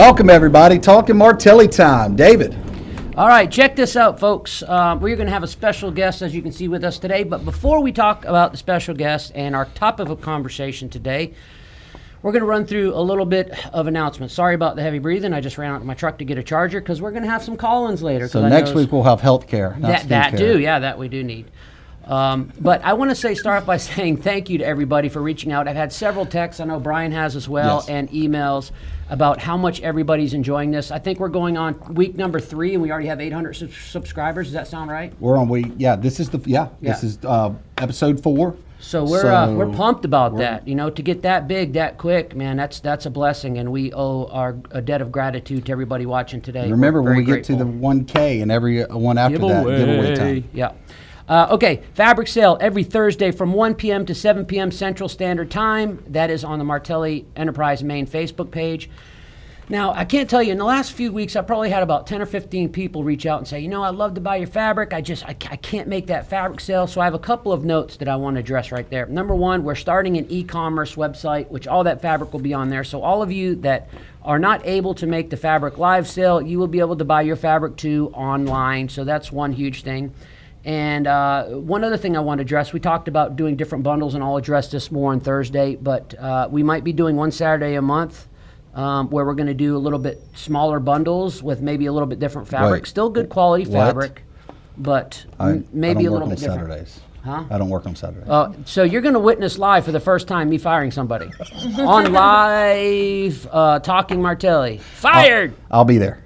Welcome, everybody. Talking Martelli time. David. All right, check this out, folks. We're going to have a special guest, as you can see, with us today. But before we talk about the special guest and our topic of conversation today, we're going to run through a little bit of announcements. Sorry about the heavy breathing. I just ran out to my truck to get a charger because we're going to have some call-ins later. So next week we'll have health care. That we do need. But I want to start off by saying thank you to everybody for reaching out. I've had several texts, I know Brian has as well, yes, and emails about how much everybody's enjoying this. I think we're going on week number 3, and we already have 800 subscribers. Does that sound right? We're on this is episode 4. So we're pumped about that. You know, to get that big that quick, man, that's a blessing, and we owe a debt of gratitude to everybody watching today. Remember when we get to the 1K and every one after that, giveaway time. Yeah. Okay, fabric sale every Thursday from 1 p.m. to 7 p.m. Central Standard Time. That is on the Martelli Enterprise main Facebook page. Now, I can't tell you, in the last few weeks, I've probably had about 10 or 15 people reach out and say, you know, I'd love to buy your fabric. I can't make that fabric sale. So I have a couple of notes that I want to address right there. Number one, we're starting an e-commerce website, which all that fabric will be on there. So all of you that are not able to make the fabric live sale, you will be able to buy your fabric too online. So that's one huge thing. And one other thing I want to address, we talked about doing different bundles, and I'll address this more on Thursday, but we might be doing one Saturday a month where we're going to do a little bit smaller bundles with maybe a little bit different fabric. Still good quality fabric, but maybe a little bit different. Saturdays. Huh? I don't work on Saturdays. So you're going to witness live for the first time me firing somebody. On live, Talking Martelli. Fired! I'll be there.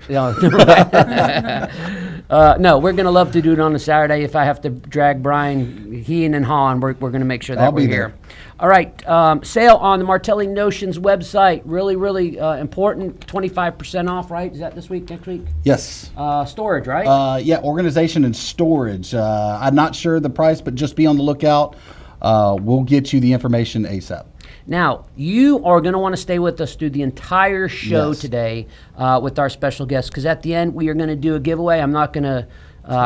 No, we're going to love to do it on a Saturday. If I have to drag Brian, Heen, and Hahn, we're going to make sure that we're here. All right, sale on the Martelli Notions website. Really, really important. 25% off, right? Is that this week, next week? Yes. Storage, right? Yeah, organization and storage. I'm not sure the price, but just be on the lookout. We'll get you the information ASAP. Now, you are going to want to stay with us through the entire show today with our special guest, because at the end, we are going to do a giveaway. I'm not going to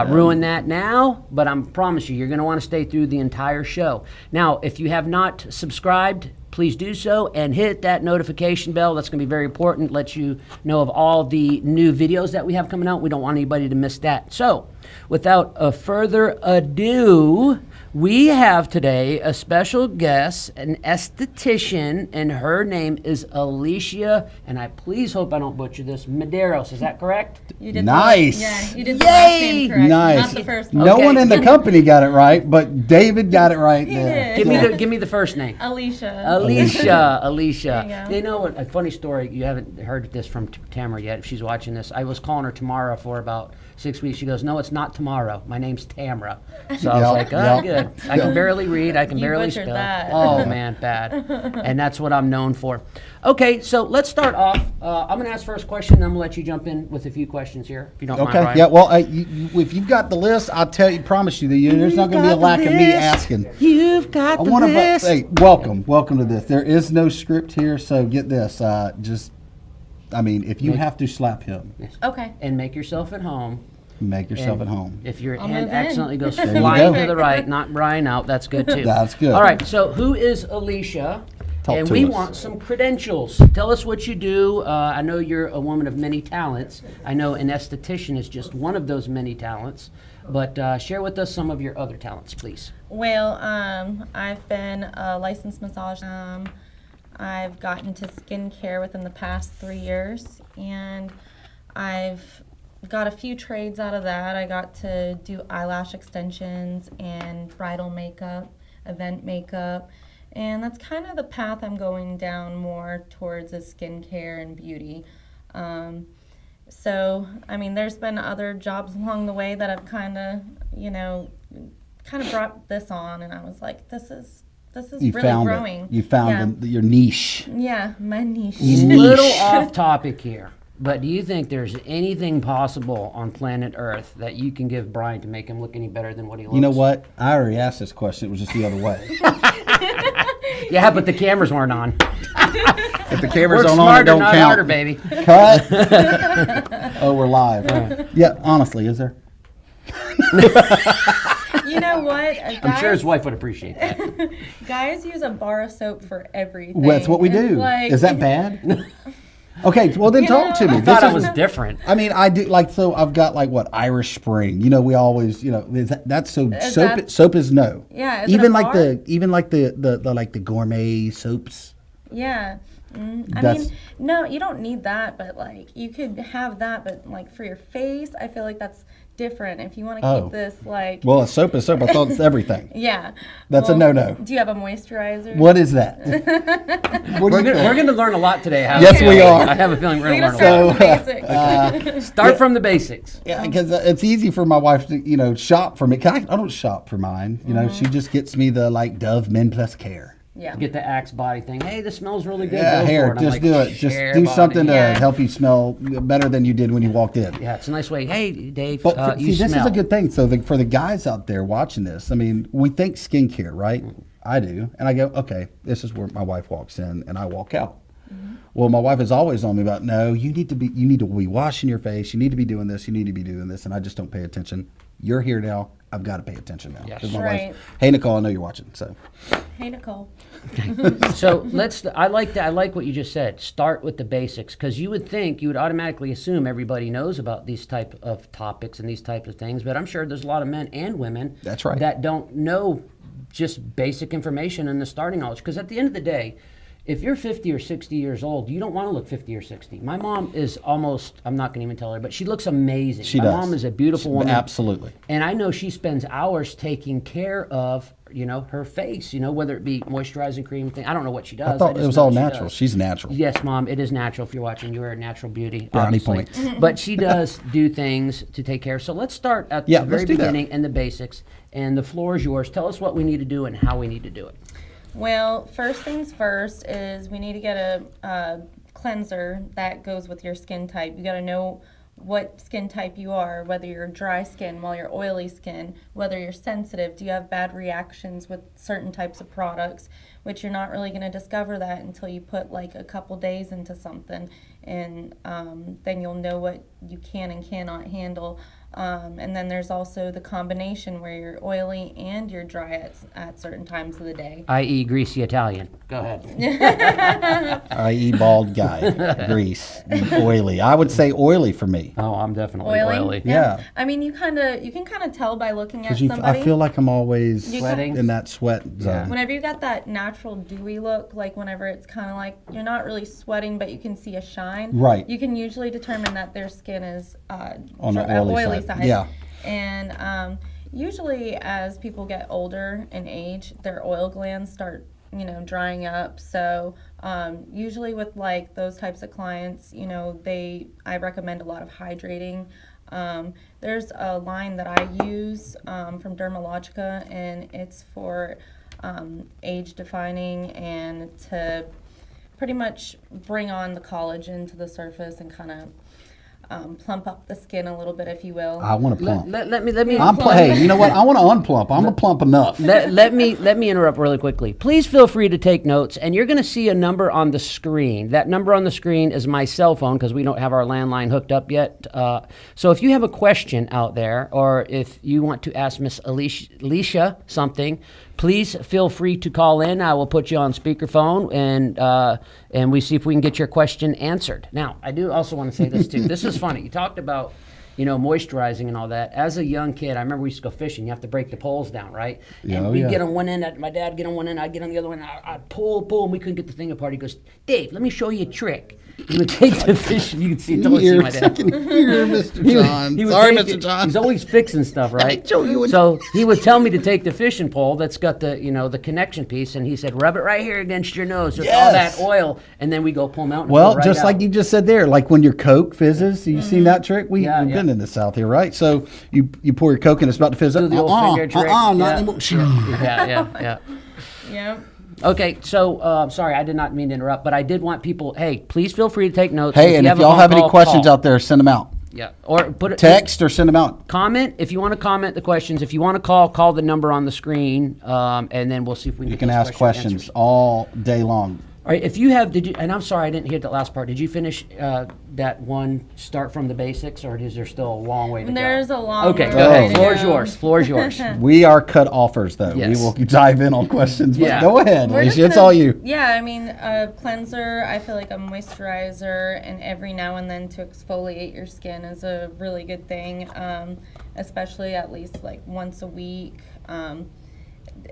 ruin that now, but I promise you're going to want to stay through the entire show. Now, if you have not subscribed, please do so and hit that notification bell. That's going to be very important. Let you know of all the new videos that we have coming out. We don't want anybody to miss that. So, without further ado, we have today a special guest, an esthetician, and her name is Alicia, and I please hope I don't butcher this, Medeiros. Is that correct? You did nice. You did the last name correct. Nice. Not the first one. No one in the company got it right, but David got it right there. Give me the first name. Alicia. Alicia. You know what? A funny story. You haven't heard this from Tamara yet. If she's watching this, I was calling her Tamara for about 6 weeks. She goes, "No, it's not tomorrow. My name's Tamara." So I was like, "Oh, good. I can barely read. I can barely spell." That. Oh man, bad. And that's what I'm known for. Okay, so let's start off. I'm going to ask first question, then I'm going to let you jump in with a few questions here, if you don't mind. Okay. Yeah. Well, if you've got the list, I'll promise you that there's not going to be a lack of me asking. You've got the list. Hey, welcome to this. There is no script here, so get this. If you have to slap him. Okay. And make yourself at home. Make yourself at home. If your hand accidentally goes flying to the right, not Brian out, that's good too. That's good. All right, so who is Alicia? And we want some credentials. Tell us what you do. I know you're a woman of many talents. I know an esthetician is just one of those many talents. But share with us some of your other talents, please. Well, I've been a licensed massage. I've gotten into skincare within the past 3 years, and I've got a few trades out of that. I got to do eyelash extensions and bridal makeup, event makeup, and that's kind of the path I'm going down more towards is skincare and beauty. So, there's been other jobs along the way that I've kind of brought this on, and I was like, this is really growing. You found your niche. Yeah, my niche. A little off topic here, but do you think there's anything possible on planet Earth that you can give Brian to make him look any better than what he looks? You know what? I already asked this question. It was just the other way. Yeah, but the cameras weren't on. If the cameras aren't on, it don't count. Harder, baby. Cut. Oh, we're live. Right. Yeah, honestly, is there? You know what? I'm sure his wife would appreciate that. Guys use a bar of soap for everything. Well, that's what we do. Like, is that bad? Okay, well then talk to me. I thought I was different. I mean, I do like so. I've got like what Irish Spring. We always that's so Is soap. that- Soap is no. Yeah, is it even a like bar? the like the gourmet soaps. Yeah. I That's- mean, no, you don't need that, but like you could have that, but like for your face, I feel like that's different. If you want to Oh. keep this like, Well, a soap is soap. I thought it's everything. yeah. That's a no-no. Do you have a moisturizer? What is that? What do you think? We're going to learn a lot today. Yes, we are. I have a feeling we're We're going to gonna learn a start lot. with the basics. Start from the basics. Yeah, because it's easy for my wife to shop for me. 'Cause I don't shop for mine. She just gets me the like Dove Men Plus Care. Yeah. Get the Axe body thing. Hey, this smells really good. Yeah, Go for here, it. I'm just like, do it. Just "Share do body." something to Yeah. help you smell better than you did when you walked in. Yeah, it's a nice way. Hey, Dave, But you see, this smell. is a good thing. So for the guys out there watching this, I mean, we think skincare, right? I do, and I go, okay, this is where my wife walks in, and I walk out. Well, my wife is always on me about, no, you need to be washing your face. You need to be doing this. You need to be doing this, and I just don't pay attention. You're here now. I've got to pay attention now. Yes. 'Cause my Right. wife, hey Nicole, I know you're watching. So Hey, Nicole. So I like that. I like what you just said. Start with the basics, because you would automatically assume everybody knows about these type of topics and these types of things. But I'm sure there's a lot of men and women That's right. that don't know just basic information and the starting knowledge. Because at the end of the day, if you're 50 or 60 years old, you don't want to look 50 or 60. My mom is almost, I'm not going to even tell her, but she looks amazing. she My does. mom is a beautiful woman. Absolutely. And I know she spends hours taking care of, her face, whether it be moisturizing cream thing. I don't know what she does. I thought just it was know all she natural. does. She's natural. Yes, Mom, it is natural. If you're watching, you are a natural beauty. Brownie obviously. points. But she does do things to take care. So let's start at Yeah, the very let's do that. beginning and the basics. And the floor is yours. Tell us what we need to do and how we need to do it. Well, first things first is we need to get a cleanser that goes with your skin type. You got to know what skin type you are, whether you're dry skin, while you're oily skin, whether you're sensitive, do you have bad reactions with certain types of products, which you're not really going to discover that until you put like a couple days into something, and then you'll know what you can and cannot handle. And then there's also the combination where you're oily and you're dry at certain times of the day. I.e. greasy Italian. Go ahead. I.e. bald guy, grease, oily. I would say oily for me. Oh, I'm definitely oily. Yeah. I mean, you can kind of tell by looking at Because somebody. I feel like I'm always Sweating. in that sweat Yeah. zone. Whenever you got that natural dewy look, like whenever it's kind of like you're not really sweating, but you can see a shine. Right. You can usually determine that their skin is On the oily side. Yeah. And usually, as people get older in age, their oil glands start, drying up. So usually with like those types of clients, I recommend a lot of hydrating. There's a line that I use from Dermalogica, and it's for age defining and to pretty much bring on the collagen to the surface and kind of plump up the skin a little bit, if you will. I want to plump. Let me Hey, you know what? I want to unplump. I'm a plump enough. let me interrupt really quickly. Please feel free to take notes, and you're going to see a number on the screen. That number on the screen is my cell phone because we don't have our landline hooked up yet. So if you have a question out there, or if you want to ask Miss Alicia something, please feel free to call in. I will put you on speakerphone, and we see if we can get your question answered. Now, I do also want to say this too. This is funny. You talked about moisturizing and all that. As a young kid, I remember we used to go fishing. You have to break the poles down, right? Yeah, And oh, we'd yeah. get on one end, my dad get on one end, I'd get on the other one, I'd pull, and we couldn't get the thing apart. He goes, Dave, let me show you a trick. He would take the fish, you can see, totally see my dad. Here, Mr. John. He would Sorry, take Mr. it- John. He's always fixing stuff, right? show you a- So he would tell me to take the fishing pole that's got the the connection piece, and he said, rub it right here against your nose with all that Yes. oil, and then we go pull them out. And Well, pull right just out. like you just said there, like when your Coke fizzes, you seen that trick? We've Yeah, been yeah. in the South here, right? So you pour your Coke and it's about to fizz do up. the old finger trick. Not yeah. anymore. Yeah. Yeah. Okay, so sorry, I did not mean to interrupt, but I did want people. Hey, please feel free to take notes. Hey, and if a y'all phone have any call, questions call. out there, send them out. Yeah, or put it Text or send them out. Comment if you want to comment the questions. If you want to call the number on the screen, and then we'll see if we can. You get can those ask questions answered. all day long. All right, if you have, and I'm sorry I didn't hear that last part. Did you finish that one, start from the basics, or is there still a long way to go? There's a long Okay, way go ahead. to Floor is go. yours. Floor is yours. We are cut offers, though. Yes. We will dive in on questions. But Yeah. go ahead, We're just Alicia. It's gonna- all you. Yeah, I mean, a cleanser, I feel like a moisturizer, and every now and then to exfoliate your skin is a really good thing, especially at least like once a week.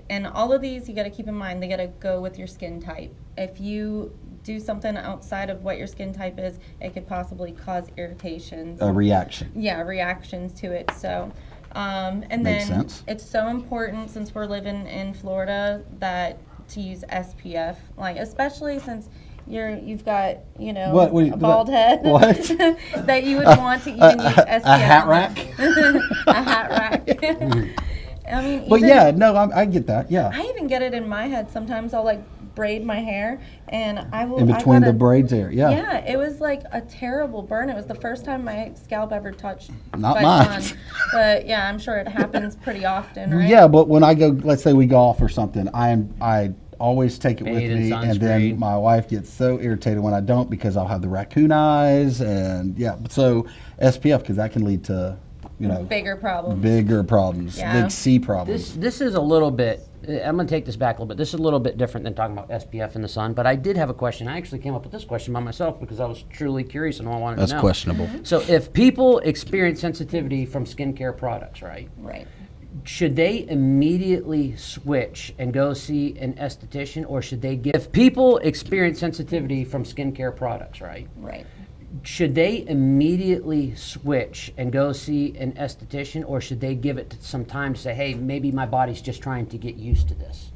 And all of these, you got to keep in mind, they got to go with your skin type. If you do something outside of what your skin type is, it could possibly cause irritations. A reaction. Yeah, reactions to it. So, and Makes then sense. it's so important since we're living in Florida that to use SPF, like especially since you've got a bald head. What? That you would want to even use SPF. A hat rack? A hat rack. I mean, But even- yeah, no, I get that. Yeah. I even get it in my head sometimes. I'll like braid my hair, and I will. In between I the gotta- braids there. Yeah. Yeah, it was like a terrible burn. It was the first time my scalp ever touched Not by mine. sun. But yeah, I'm sure it happens pretty often, right? Yeah, but when I go, let's say we golf or something, I always take it with Bathe in me, and sunscreen. then my wife gets so irritated when I don't because I'll have the raccoon eyes, and yeah, so SPF because that can lead to, Bigger problem. bigger problems, Yeah. big C problems. This is a little bit, I'm going to take this back a little bit. This is a little bit different than talking about SPF in the sun, but I did have a question. I actually came up with this question by myself because I was truly curious and I wanted That's to know. questionable. So if people experience sensitivity from skincare products, right? Right. Should they immediately switch and go see an esthetician, or should they give? If people experience sensitivity from skincare products, right? Right. Should they immediately switch and go see an esthetician, or should they give it some time to say, hey, maybe my body's just trying to get used to this?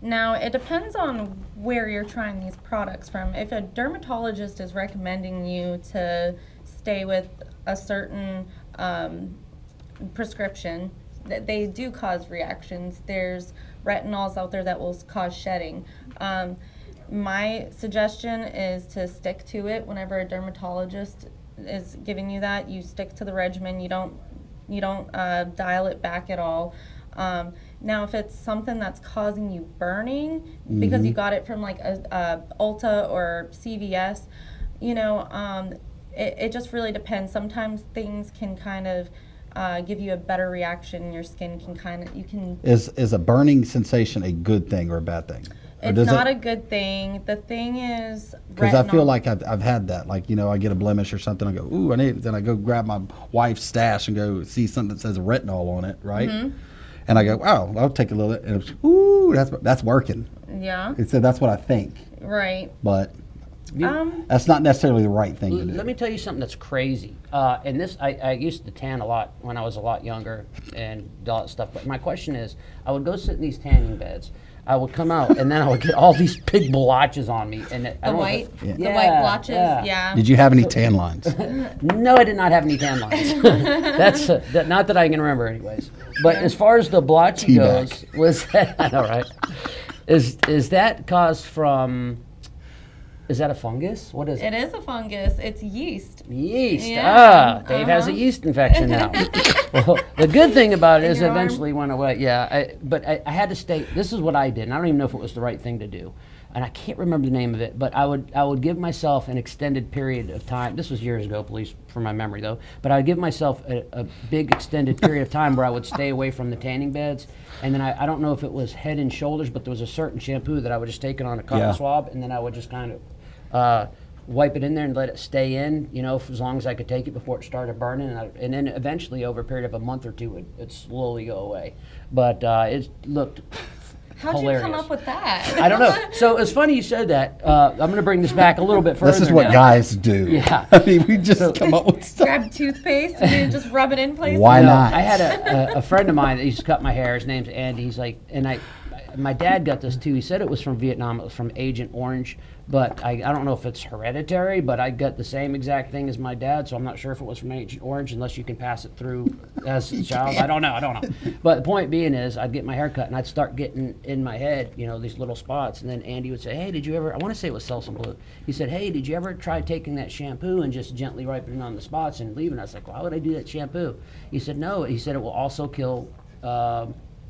Now, it depends on where you're trying these products from. If a dermatologist is recommending you to stay with a certain prescription, they do cause reactions. There's retinols out there that will cause shedding. My suggestion is to stick to it. Whenever a dermatologist is giving you that, you stick to the regimen. You don't dial it back at all. Now, if it's something that's causing you burning because you got it from like a Ulta or CVS, it just really depends. Sometimes things can kind of give you a better reaction. Your skin can Is a burning sensation a good thing or a bad thing? Or It's does not it- a good thing. The thing is, Because I feel retinol- like I've had that. Like, I get a blemish or something. I go, ooh, I need it. Then I go grab my wife's stash and go see something that says retinol on it, right? Mm-hmm. And I go, wow, I'll take a little bit. And it's, ooh, that's working. yeah, It said that's what I think. right. But Um, that's not necessarily the right thing to do. Let me tell you something that's crazy. And this, I used to tan a lot when I was a lot younger and all that stuff. But my question is, I would go sit in these tanning beds. I would come out, and then I would get all these big blotches on me. And I the don't know white, if it- the white blotches. Yeah. Did you have any tan lines? No, I did not have any tan lines. That's not that I can remember, anyways. But as far as the blotchy Teabag. goes, was that I know, right? Is that caused from? Is that a fungus? What is it? It is a fungus. It's yeast. Yeast. Yeah, Dave has a yeast infection now. Well, the good thing about it is it your arm. eventually went away. Yeah, but I had to stay. This is what I did, and I don't even know if it was the right thing to do. And I can't remember the name of it, but I would give myself an extended period of time. This was years ago, please, for my memory though. But I would give myself a big extended period of time where I would stay away from the tanning beds. And then I don't know if it was Head and Shoulders, but there was a certain shampoo that I would just take it on a cotton Yeah. swab, and then I would just kind of wipe it in there and let it stay in, for as long as I could take it before it started burning. And then eventually, over a period of a month or two, it'd slowly go away. But it looked How'd hilarious. you come up with that? I don't know. So it's funny you said that. I'm going to bring this back a little bit further. This is what now. guys do. Yeah. I mean, we just come up with stuff. Grab toothpaste and just rub it in places. Why No, not? I had a friend of mine that used to cut my hair. His name's Andy. He's like, my dad got this too. He said it was from Vietnam. It was from Agent Orange. But I don't know if it's hereditary, but I got the same exact thing as my dad, so I'm not sure if it was from Agent Orange unless you can pass it through as a child. I don't know. But the point being is I'd get my hair cut and I'd start getting in my head, these little spots. And then Andy would say, hey, did you ever, I want to say it was Selsun Blue. He said, hey, did you ever try taking that shampoo and just gently wiping it on the spots and leaving? I was like, why would I do that shampoo? He said, no. He said it will also kill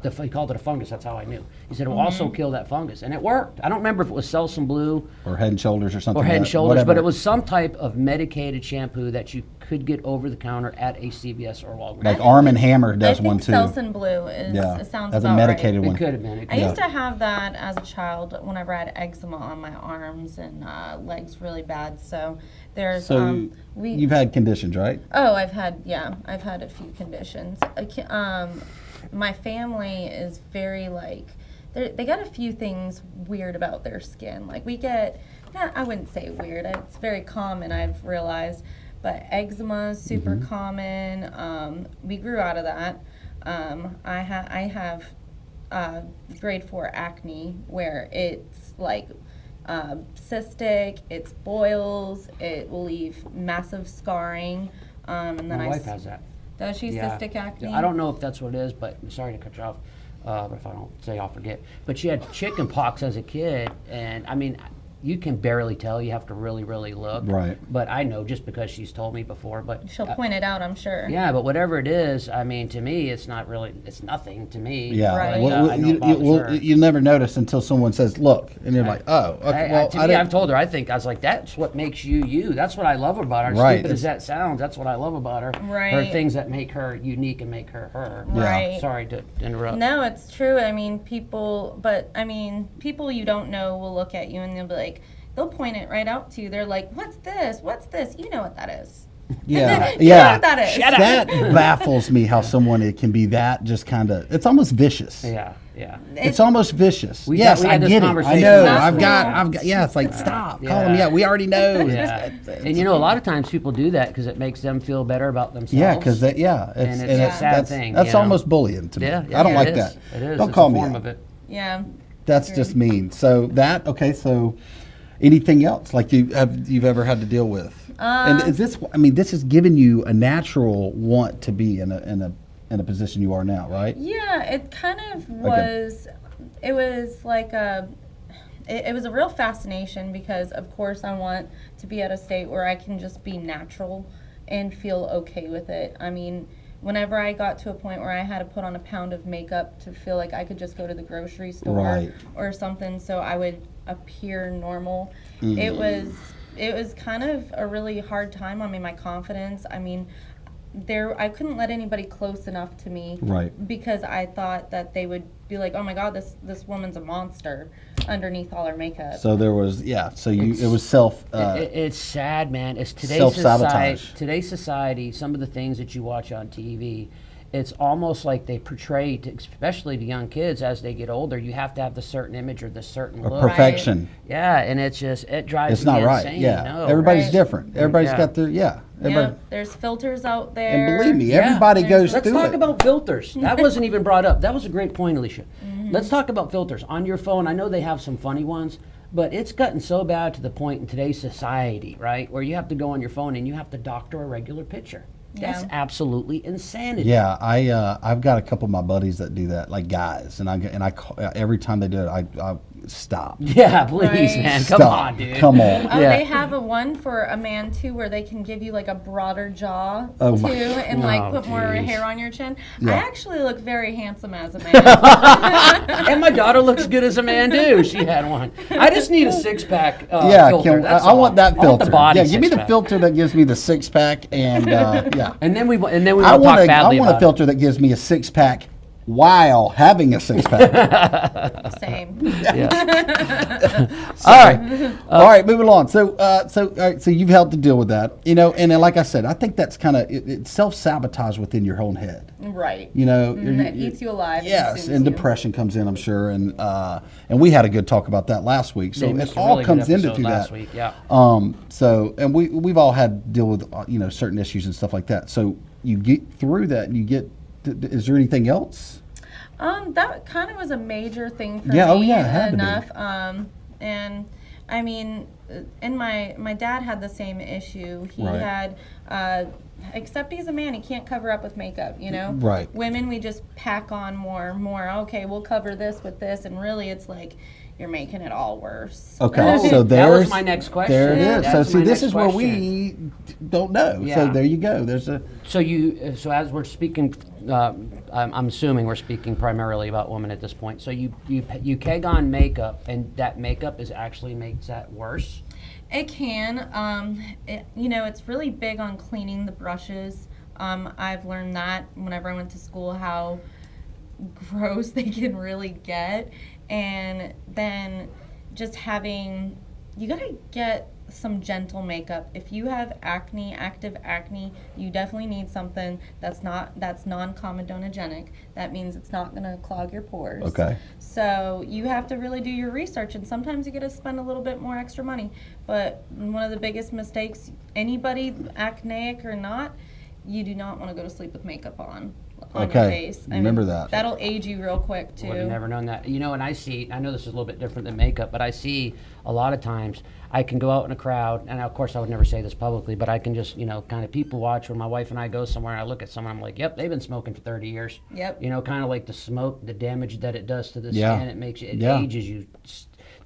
he called it a fungus. That's how I knew. He said it will also kill that fungus, and it worked. I don't remember if it was Selsun Blue or Head and Shoulders or something. or Head and like that, Shoulders, whatever. but it was some type of medicated shampoo that you could get over the counter at a CVS or Walgreens. Like Arm and Hammer does I one think too. Selsun Blue is. Yeah, It sounds that's a about medicated right. It one. could have been. It I could used to have that as a child whenever I had eczema on my arms and legs really bad. So there's So you've had conditions, right? Oh, I've had a few conditions. My family is very like they got a few things weird about their skin. Like we get, I wouldn't say weird. It's very common, I've realized. But eczema is super common. We grew out of that. I have grade 4 acne where it's like cystic, it's boils, it will leave massive scarring. And then My wife has that. Does she cystic acne? I don't know if that's what it is, but sorry to cut you off. But if I don't say, I'll forget. But she had chicken pox as a kid, and I mean, you can barely tell. You have to really, really look. Right. But I know just because she's told me before. But She'll point it out, I'm sure. yeah, but whatever it is, I mean, to me, it's not really. It's nothing to me. Yeah. Right. But, I know it bothers her. You never notice until someone says, "Look," and you're like, "Oh, okay." Well, to me, I've told her. I was like, that's what makes you you. That's what I love about her. Right. Stupid as that sounds, that's what I love about her. Right. Her things that make her unique and make her her. Yeah. Right. Sorry to interrupt. No, it's true. I mean, people you don't know will look at you and they'll be like, they'll point it right out to you. They're like, "What's this? What's this?" You know what that is. Yeah, You know what that is. Shut up. That baffles me how someone it can be that just kind of. It's almost vicious. Yeah, yeah. It's almost vicious. We yes, had I this get it. I conversation know. last I've week. got. Yeah, it's like stop. Call them. Yeah. Yeah, we already know. Yeah. And you know, a lot of times people do that because it makes them feel better about themselves. Yeah, because it's, And it's a sad that's, thing, That's you know? almost bullying to me. Yeah, yeah, I don't it like is. that. It is. Don't It's call a me form that. of it. Yeah. That's just mean. So that okay. So anything else like you've ever had to deal with? And is this? I mean, this has given you a natural want to be in a position you are now, right? Yeah, it kind of was. It was like it was a real fascination because, of course, I want to be at a state where I can just be natural and feel okay with it. I mean, whenever I got to a point where I had to put on a pound of makeup to feel like I could just go to the grocery store Right. or something so I would appear normal, it was kind of a really hard time on me, my confidence. I mean, I couldn't let anybody close enough to me, Right. because I thought that they would be like, "Oh my God, this woman's a monster underneath all her makeup." So there was So it was self. It's sad, man. It's Self-sabotage. Today's society. Some of the things that you watch on TV, it's almost like they portray, especially to young kids as they get older. You have to have the certain image or the certain look. perfection. Yeah, and it drives It's me not right. insane. Yeah, No. everybody's Right. different. Everybody's Yeah. got their Yeah, Everybody, there's filters out there. and believe me, Yeah. everybody goes Let's through talk it. about filters. That wasn't even brought up. That was a great point, Alicia. Let's talk about filters on your phone. I know they have some funny ones, but it's gotten so bad to the point in today's society, right, where you have to go on your phone and you have to doctor a regular picture. That's Yeah. absolutely insanity. Yeah, I've got a couple of my buddies that do that, like guys, and I call, every time they do it, I stop. Yeah, please, Right. man. Stop. Come on, dude. Come on. Oh, Yeah. they have a one for a man too, where they can give you like a broader jaw Oh, too, my- and like Oh, put more geez. hair on your chin. Yeah. I actually look very handsome as a man. And my daughter looks good as a man too. She had one. I just need a six-pack Yeah, filter. Kim, That's I all. want that I filter. want the body yeah, give me the six-pack. filter that gives me the 6-pack, and yeah. And then we I want to talk want a badly about filter that gives me a 6-pack while having a 6-pack. Same. it. Yeah. All right. All right, moving on. So, all right, so you've helped to deal with that, and then, like I said, I think that's kind of it's self-sabotage within your own head. Right. It eats you alive. Yes, consumes and you. depression comes in, I'm sure, and we had a good talk about that last week. So They it missed a all really good comes into episode that. last week, yeah. So and we've all had to deal with certain issues and stuff like that. So you get through that, and you get. Is there anything else? That kind of was a major thing for Yeah, me. oh, yeah, it had to be. enough. And I mean, and my dad had the same issue. He Right. had, except he's a man, he can't cover up with makeup. Right. Women, we just pack on more. Okay, we'll cover this with this, and really, it's like you're making it all worse. Okay, Oh, so that was there's my next question. There it is. That's So see, my this next is where question. we don't know. Yeah. So there you go. There's a So as we're speaking, I'm assuming we're speaking primarily about women at this point. So you keg on makeup, and that makeup actually makes that worse. It can. It's really big on cleaning the brushes. I've learned that whenever I went to school how gross they can really get. And then just you gotta get some gentle makeup. If you have active acne, you definitely need something that's non-comedonogenic. That means it's not gonna clog your pores. Okay. So you have to really do your research, and sometimes you gotta spend a little bit more extra money. But one of the biggest mistakes, anybody, acneic or not, you do not want to go to sleep with makeup on your face. Remember that. That'll age you real quick too. Would have never known that. And I know this is a little bit different than makeup, but I see a lot of times I can go out in a crowd, and of course I would never say this publicly, but I can just, kind of people watch when my wife and I go somewhere and I look at someone, I'm like, yep, they've been smoking for 30 years. Yep. Kind of like the smoke, the damage that it does to the Yeah. skin, it ages you.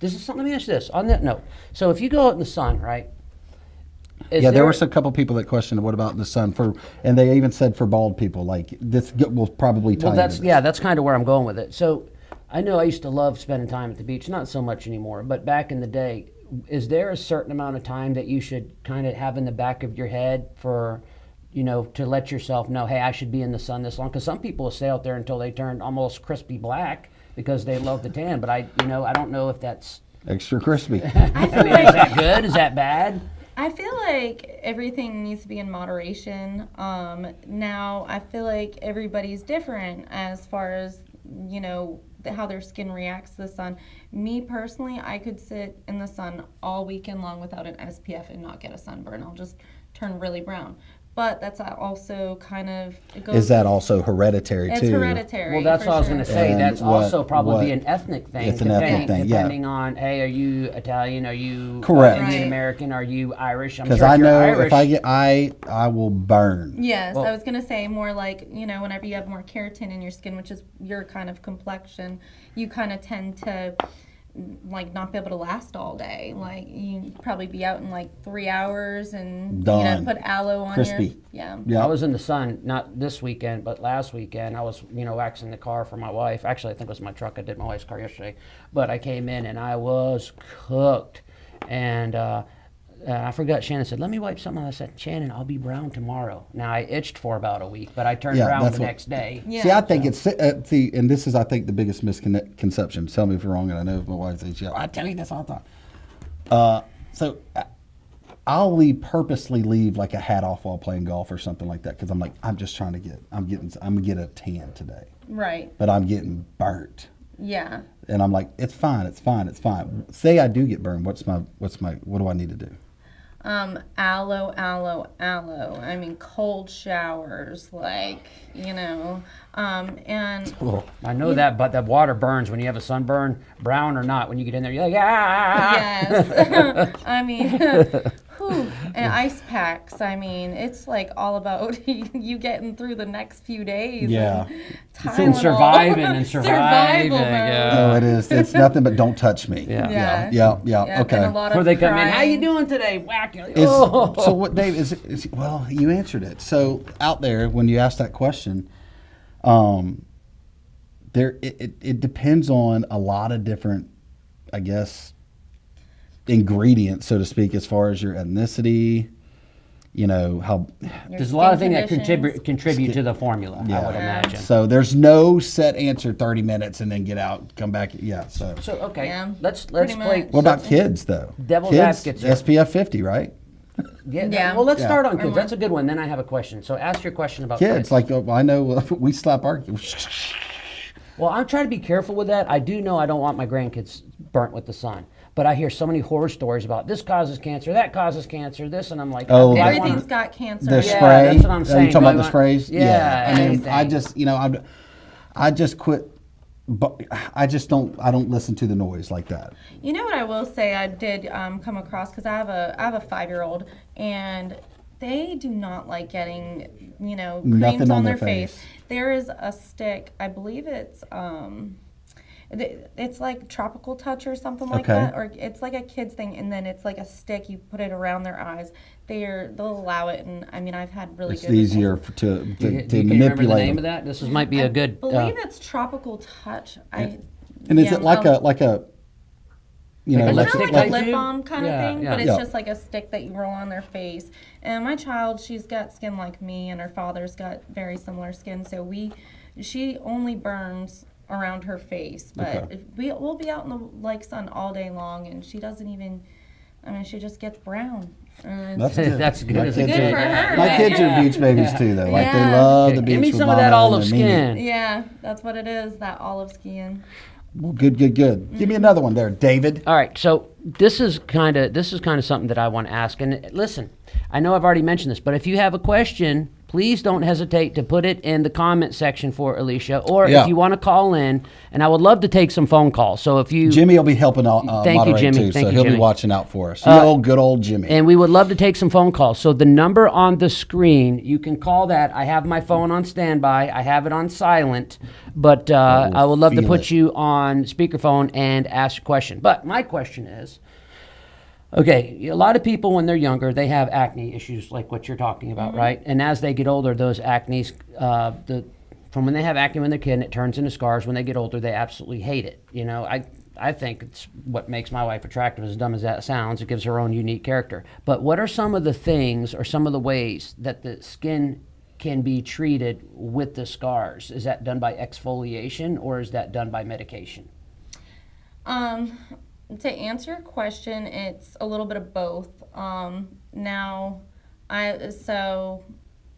This is something, let me ask you this, on that note. So if you go out in the sun, right? there were a couple people that questioned what about the sun and they even said for bald people, like this will probably tie into this. That's kind of where I'm going with it. So I know I used to love spending time at the beach, not so much anymore, but back in the day, is there a certain amount of time that you should kind of have in the back of your head for, to let yourself know, hey, I should be in the sun this long? Because some people will stay out there until they turn almost crispy black because they love the tan, but I don't know if that's extra crispy. is that good? Is that bad? I feel like everything needs to be in moderation. Now, I feel like everybody's different as far as, how their skin reacts to the sun. Me personally, I could sit in the sun all weekend long without an SPF and not get a sunburn. I'll just turn really brown. But that's also kind of... Is that also hereditary, too? It's hereditary. Well, that's what I was going to say. And that's also probably an ethnic thing. It's an ethnic thing, yeah. Depending on, hey, are you Italian? Are you Correct. Indian Right. American? Are you Irish? Because sure I know Irish, if I get, I will burn. Yes, Well, I was going to say more like, whenever you have more keratin in your skin, which is your kind of complexion, you kind of tend to not be able to last all day. Like you probably be out in 3 hours and Done. put aloe on Crispy. yeah. I was in the sun, not this weekend, but last weekend. I was, waxing the car for my wife. Actually, I think it was my truck. I did my wife's car yesterday. But I came in and I was cooked. And I forgot, Shannon said, let me wipe something. I said, Shannon, I'll be brown tomorrow. Now, I itched for about a week, but I turned brown the next day. Yeah. See, I think it's and this is, I think, the biggest misconception. Tell me if you're wrong, and I know if my wife says, I tell you this all the time. So I'll purposely leave a hat off while playing golf or something like that because I'm just trying to I'm gonna get a tan today, Right. but I'm getting burnt. Yeah. And I'm like, it's fine. Say I do get burned. What do I need to do? Aloe. I mean, cold showers, and I know that, but the water burns when you have a sunburn, brown or not. When you get in there, you're like, ah! yes. I mean, and ice packs. I mean, it's all about you getting through the next few days. Yeah. And surviving. Survival mode. Yeah. Oh, it is. It's nothing but don't touch me. Yeah. Yeah. Okay. And a lot Before of they come in, crying. how you doing today? Whack. You're like, Is, oh. So what, Dave? Is well, you answered it. So out there, when you ask that question, it depends on a lot of different, I guess, ingredients, so to speak, as far as your ethnicity. How. There's a lot of things that conditions. contribute to the formula, I would imagine. So there's no set answer. 30 minutes and then get out, come back. Yeah. So Okay, Yeah, let's pretty play. much. what about kids though? Devil's kids, advocates here. SPF 50, right? Yeah. Well, let's Yeah. start on kids. more. That's a good one. Then I have a question. So ask your question about Kids, I know we slap our. Well, I'm trying to be careful with that. I do know I don't want my grandkids burnt with the sun. But I hear so many horror stories about this causes cancer, that causes cancer, this, and I'm like, Oh, do I Everything's wanna- got cancer. The Yeah, spray. that's what I'm Are saying. you talking Do I about the want- sprays? Yeah, I mean, anything. I just, I just quit. But I just don't. I don't listen to the noise like that. You know what I will say? I did come across because I have a 5-year-old, and they do not like getting creams Nothing on on their their face. face. There is a stick. I believe it's It's like Tropical Touch or something like Okay. that, or it's like a kid's thing, and then it's like a stick. You put it around their eyes. They'll allow it, and I mean, I've had really It's good easier results. to Do you manipulate remember the name them. of that? This might be a good. I believe it's Tropical Touch. And is it like a you know, Like a It's kind lipstick of like type a lip tube? balm kind of Yeah, thing, yeah. but it's Yeah. just like a stick that you roll on their face. And my child, she's got skin like me, and her father's got very similar skin. So she only burns around her face, but Okay. we'll be out in the sun all day long, and she doesn't even. I mean, she just gets brown. And That's good. That's good. My That's kids, good good. for her. my kids are beach babies too, though. Like they Yeah. love the beach. Give me with some of that mama olive and Mimi. skin. yeah, that's what it is. That olive skin. Well, good. Give me another one there, David. All right, so this is kind of something that I want to ask. And listen, I know I've already mentioned this, but if you have a question, please don't hesitate to put it in the comment section for Alicia, or Yeah. if you want to call in, and I would love to take some phone calls. So if you Jimmy will be helping Thank you, moderate Jimmy. too, Thank so you, he'll Jimmy. be watching out for us. Good old Jimmy. and we would love to take some phone calls. So the number on the screen, you can call that. I have my phone on standby. I have it on silent, but I would love to feel put it. you on speakerphone and ask a question. But my question is, okay, a lot of people when they're younger, they have acne issues like what you're talking about, right? And as they get older, those acnes, from when they have acne when they're a kid, and it turns into scars. When they get older, they absolutely hate it. You know, I think it's what makes my wife attractive, as dumb as that sounds. It gives her own unique character. But what are some of the things or some of the ways that the skin can be treated with the scars? Is that done by exfoliation or is that done by medication? To answer your question, it's a little bit of both. So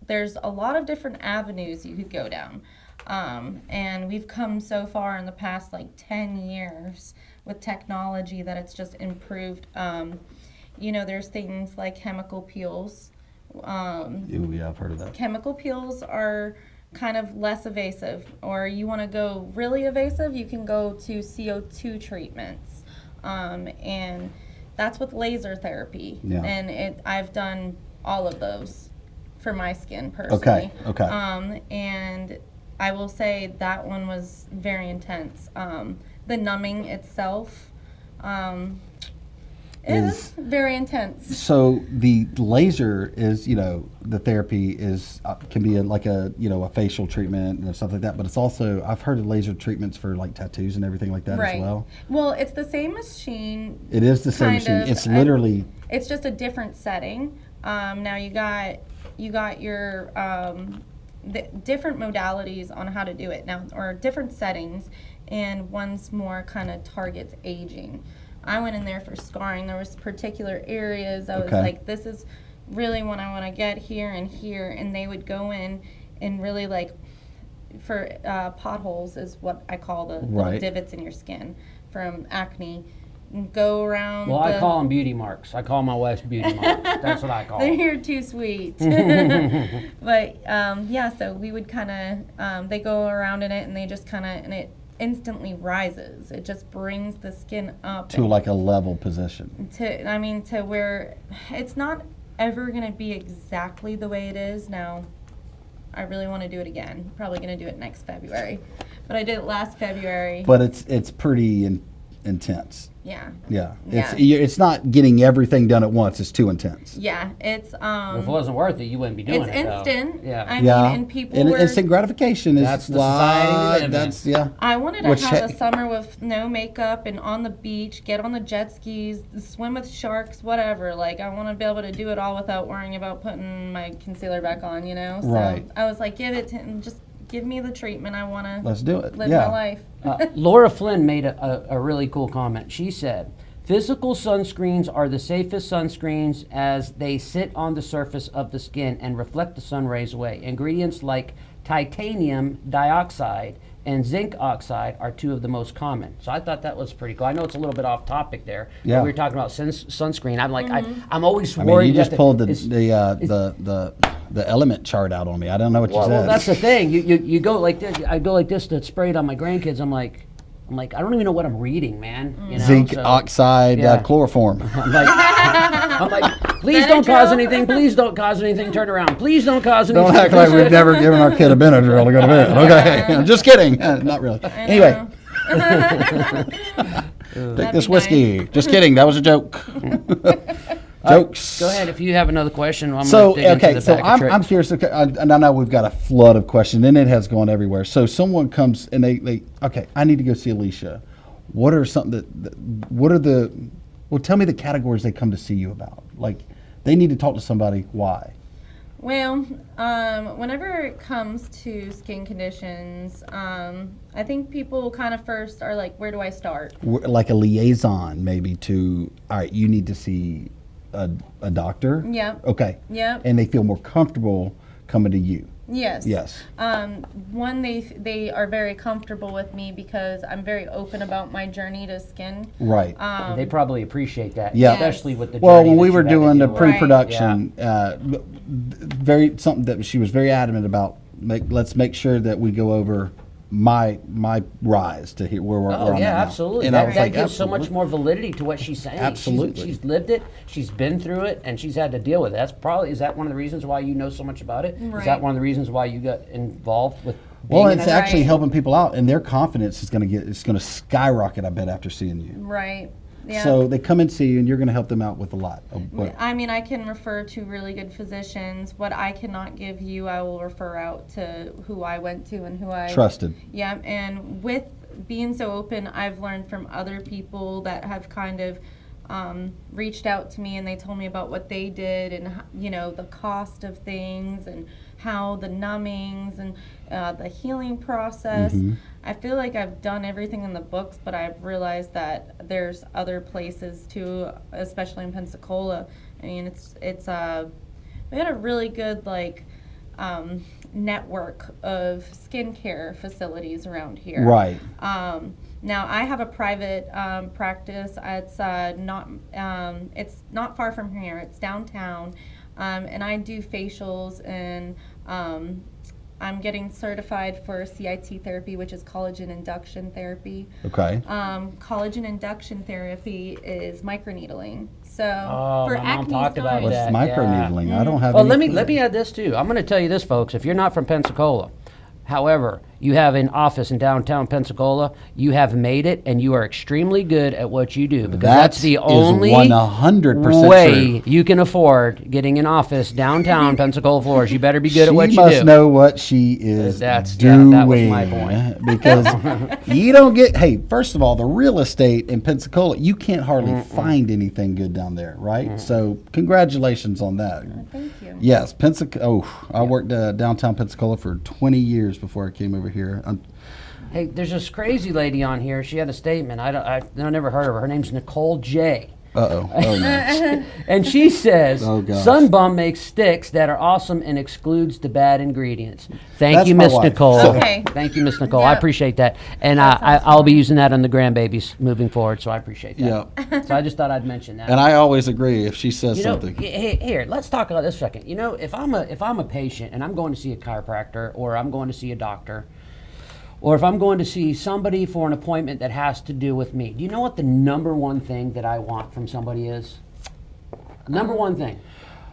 there's a lot of different avenues you could go down. And we've come so far in the past 10 years with technology that it's just improved. There's things like chemical peels. Ooh, yeah, I've heard of that. Chemical peels are kind of less evasive, or you want to go really evasive, you can go to CO2 treatments. And that's with laser therapy. Yeah. And I've done all of those for my skin personally. Okay. And I will say that one was very intense. The numbing itself is very intense. So the laser is, the therapy is can be a facial treatment and stuff like that. But it's also, I've heard of laser treatments for tattoos and everything like that as well. Well, it's the same machine. It is the same kind machine. of. It's literally. It's just a different setting. Now you got your the different modalities on how to do it now, or different settings, and one's more kind of targets aging. I went in there for scarring. There was particular areas I was like, this is really when I want to get here, and they would go in and really for potholes is what I call the little divots in your skin from acne. And go around. Well, I call them beauty marks. I call my wife's beauty marks. That's what I call them. You're too sweet. But so we would kind of, they go around in it, and they just kind of, and it instantly rises. It just brings the skin up To a level position. to where it's not ever going to be exactly the way it is now. I really want to do it again. Probably going to do it next February, but I did it last February. But it's pretty intense. Yeah. Yeah. Yeah. It's not getting everything done at once. It's too intense. Yeah, it's If it wasn't worth it, you wouldn't be doing it's it. Though. instant. Yeah. I mean, and people were. Instant gratification is That's the society we live in. That's yeah. I wanted to Which have a summer with no makeup and on the beach, get on the jet skis, swim with sharks, whatever. I want to be able to do it all without worrying about putting my concealer back on, So Right. I was like, just give me the treatment. I want to Let's do it. live Yeah. my life. Laura Flynn made a really cool comment. She said, physical sunscreens are the safest sunscreens as they sit on the surface of the skin and reflect the sun rays away. Ingredients like titanium dioxide and zinc oxide are two of the most common. So I thought that was pretty cool. I know it's a little bit off topic there. Yeah. But we were talking about sunscreen. I'm like, I'm always I worried. mean, you just that pulled the element chart out on me. I don't know what you well, said. that's the thing. You go like this. I go like this to spray it on my grandkids. I'm like, I don't even know what I'm reading, man. Zinc So, oxide, yeah. chloroform. I'm like, please don't cause anything. Please don't cause anything. Turn around. Please don't cause anything. Don't act like we've never given our kid a Benadryl to go to bed. Okay, just kidding. Not really. Anyway, Take this whiskey. Just kidding. That was a joke. Jokes. Go ahead if you have another question. I'm So gonna dig into okay, the so bag of tricks. I'm curious, and I know we've got a flood of questions, and it has gone everywhere. So someone comes and they okay, I need to go see Alicia. What are something what are the well? Tell me the categories they come to see you about. Like they need to talk to somebody. Why? Well, whenever it comes to skin conditions, I think people kind of first are like, where do I start? Like a liaison, maybe to all right. You need to see a doctor. Yeah. Okay. Yeah. And they feel more comfortable coming to you. Yes. Yes. One, they are very comfortable with me because I'm very open about my journey to skin. Right. They probably appreciate that, Yeah. especially with the Well, journey when that we you were had to doing the deal with. pre-production, very something that she was very adamant about. Let's make sure that we go over my rise to here where we're Oh at yeah, now. absolutely. And I That, was that like, gives so much absolutely. more validity to what she's saying. Absolutely. She's lived it. She's been through it, and she's had to deal with it. That's probably is that one of the reasons why you know so much about it? Is that Right. one of the reasons why you got involved with? Being Well, in it's it? actually Right. helping people out, and their confidence is going to skyrocket. I bet after seeing you. Right. Yeah. So they come and see you, and you're going to help them out with a lot. Of what? I mean, I can refer to really good physicians. What I cannot give you, I will refer out to who I went to and who I Trusted. Yeah, and with being so open, I've learned from other people that have kind of reached out to me, and they told me about what they did and the cost of things and how the numbings and the healing process. I feel like I've done everything in the books, but I've realized that there's other places too, especially in Pensacola. I mean, we had a really good network of skincare facilities around here. Right. Now I have a private practice. It's not far from here. It's downtown, and I do facials and I'm getting certified for CIT therapy, which is collagen induction therapy. Okay. Collagen induction therapy is microneedling. So Oh, for my mom acne talked about scars, that. What's microneedling? I don't have. Well, any let me add this too. I'm going to tell you this, folks. If you're not from Pensacola, however, you have an office in downtown Pensacola, you have made it, and you are extremely good at what you do because that's the only 100% way true. you can afford getting an office downtown Pensacola, Florida. You better be good at what She you must do. know what she is doing. that was my point. Because you don't get, hey, first of all, the real estate in Pensacola, you can't hardly find anything good down there, right? So congratulations on that. Thank you. Yes, Pensacola. I worked downtown Pensacola for 20 years before I came over here. Hey, there's this crazy lady on here. She had a statement. I never heard of her. Her name's Nicole J. Uh-oh. Oh, no. And she says, Oh, gosh. Sunbum makes sticks that are awesome and excludes the bad ingredients. Thank That's you, my Miss wife. Nicole. Okay. Thank you, Miss Nicole. I Yeah. appreciate that. And That sounds I'll be fun. using that on the grandbabies moving forward, so I appreciate that. Yeah. So I just thought I'd mention that. And I always agree if she says You know, something. here, let's talk about this a second. You know, if I'm a patient and I'm going to see a chiropractor or I'm going to see a doctor, or if I'm going to see somebody for an appointment that has to do with me, do you know what the number one thing that I want from somebody is? Number one thing.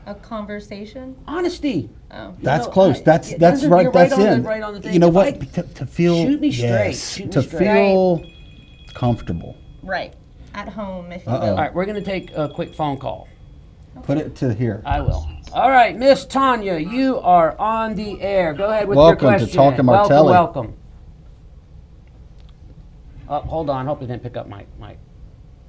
A conversation. Honesty. Oh. That's know, close. That's you're right. That's on the- in. right on the thing. You know If what? I- To feel Shoot me straight. yes, Shoot me to straight. feel comfortable. Right. At home, if you Uh-oh. will. All right, we're going to take a quick phone call. Put it to here. I will. All right, Miss Tanya, you are on the air. Go ahead with Welcome your to question. Talking Martelli. Welcome. Hold on. Hope it didn't pick up my.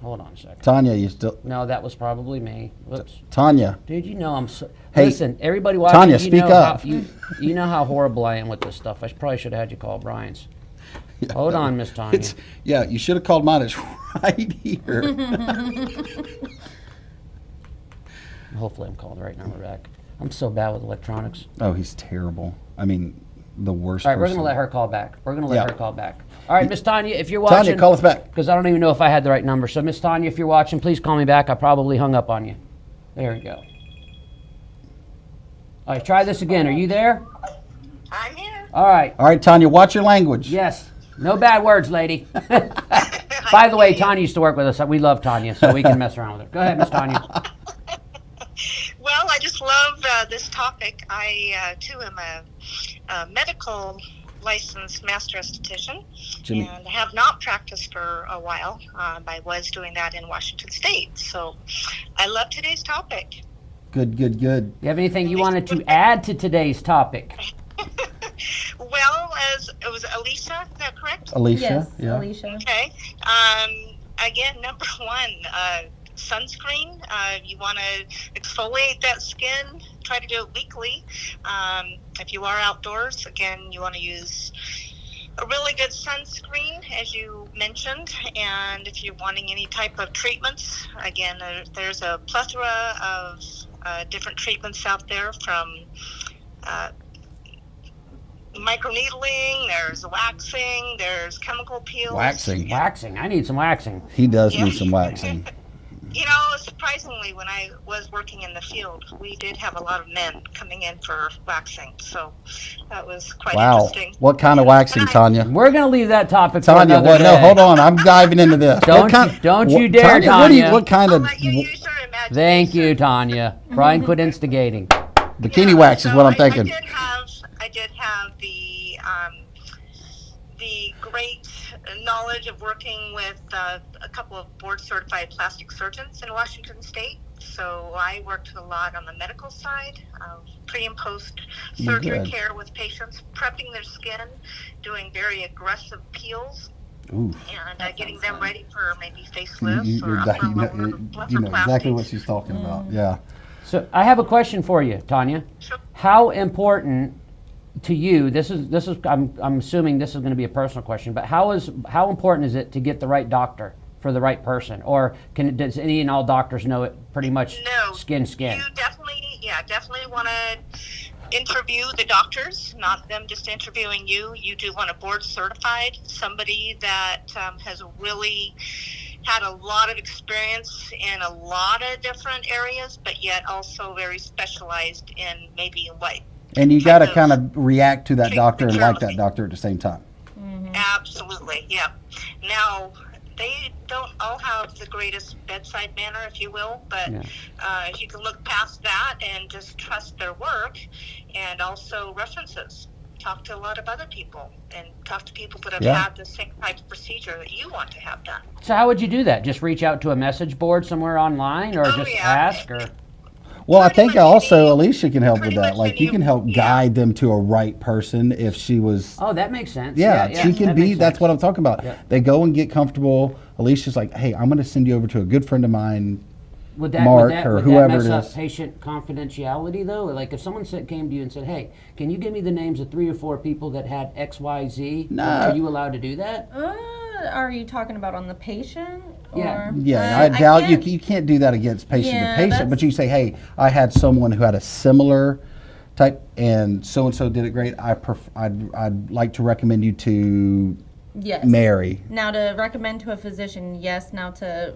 Hold on a second. Tanya, you still? No, that was probably me. Whoops. Tanya. Dude, you know I'm so. Hey, Listen, everybody watching. Tanya, you speak know up. How, you know how horrible I am with this stuff. I probably should have had you call Brian's. Hold on, Miss Tanya. Yeah, you should have called mine. It's right here. Hopefully, I'm calling the right number back. I'm so bad with electronics. Oh, he's terrible. I mean, the worst. All right, we're person. going to let her call back. We're going to let Yeah. her call back. All right, Miss Tanya, if you're watching. Tanya, call us back. Because I don't even know if I had the right number. So, Miss Tanya, if you're watching, please call me back. I probably hung up on you. There we go. All right, try this again. Are you there? I'm here. All right. All right, Tanya, watch your language. Yes. No bad words, lady. By the way, Tanya used to work with us. We love Tanya, so we can mess around with her. Go ahead, Miss Tanya. Well, I just love this topic. I, too, am a medical licensed master esthetician, Jimmy. and have not practiced for a while. I was doing that in Washington State. So I love today's topic. Good. You have anything you wanted to add to today's topic? Well, as it was Alicia, is that correct? Alicia. Yes, Yeah. Alicia. Okay. Again, number one, sunscreen. You want to exfoliate that skin. Try to do it weekly. If you are outdoors, again, you want to use a really good sunscreen, as you mentioned. And if you're wanting any type of treatments, again, there's a plethora of different treatments out there, from microneedling, there's waxing, there's chemical peels. Waxing. Waxing. I need some waxing. He does Yeah. need some waxing. You know, surprisingly, when I was working in the field, we did have a lot of men coming in for waxing, so that was quite Wow. interesting. What kind of waxing, Tanya? We're going to leave that topic for Tanya, another what? No, day. hold on. I'm diving into this. Don't you dare, Tanya. What kind I'll of let you use your imagination. Thank you, Tanya. Brian, quit instigating. bikini Yeah, wax is so what I'm I thinking? did have the great knowledge of working with a couple of board-certified plastic surgeons in Washington State. So I worked a lot on the medical side of pre and post surgery Good. care with patients, prepping their skin, doing very aggressive peels, Ooh. and getting them ready for maybe facelifts or You're, upper you know, lower you know exactly what blepharoplasties. she's talking about. Yeah. So I have a question for you, Tanya. Sure. How important to you, this is I'm assuming this is going to be a personal question, but how important is it to get the right doctor for the right person? Or does any and all doctors know it pretty much No, skin? You definitely want to interview the doctors, not them just interviewing you. You do want a board certified, somebody that has really had a lot of experience in a lot of different areas, but yet also very specialized in maybe what. And you got to of kind of react to that treatment doctor and like that generally. doctor at the same time. Absolutely, yeah. Now, they don't all have the greatest bedside manner, if you will, but if you can look past that and just trust their work, and also references. Talk to a lot of other people, and talk to people that have Yeah. had the same type of procedure that you want to have done. So how would you do that? Just reach out to a message board somewhere online, or Oh, just yeah. ask? Or Well, I Pretty think much also any- Alicia can help with pretty that. much Like you any- can help yeah. guide them to a right person if she was. oh, that makes sense. Yeah, she can that be. makes That's sense. what I'm talking about. Yeah. They go and get comfortable. Alicia's like, hey, I'm going to send you over to a good friend of mine. Would that, Mark would that, or would whoever that mess it up is. patient confidentiality though? Like if someone came to you and said, "Hey, can you give me the names of 3 or 4 people that had X, Y, Z?" No. Are you allowed to do that? Are you talking about on the patient? Yeah. Or, Yeah, I doubt can't- you can't do that against patient Yeah, to patient, that's- but you say, hey, I had someone who had a similar type, and so did it great. I'd like to recommend you to Yes. Mary. Now to recommend to a physician, yes. Now to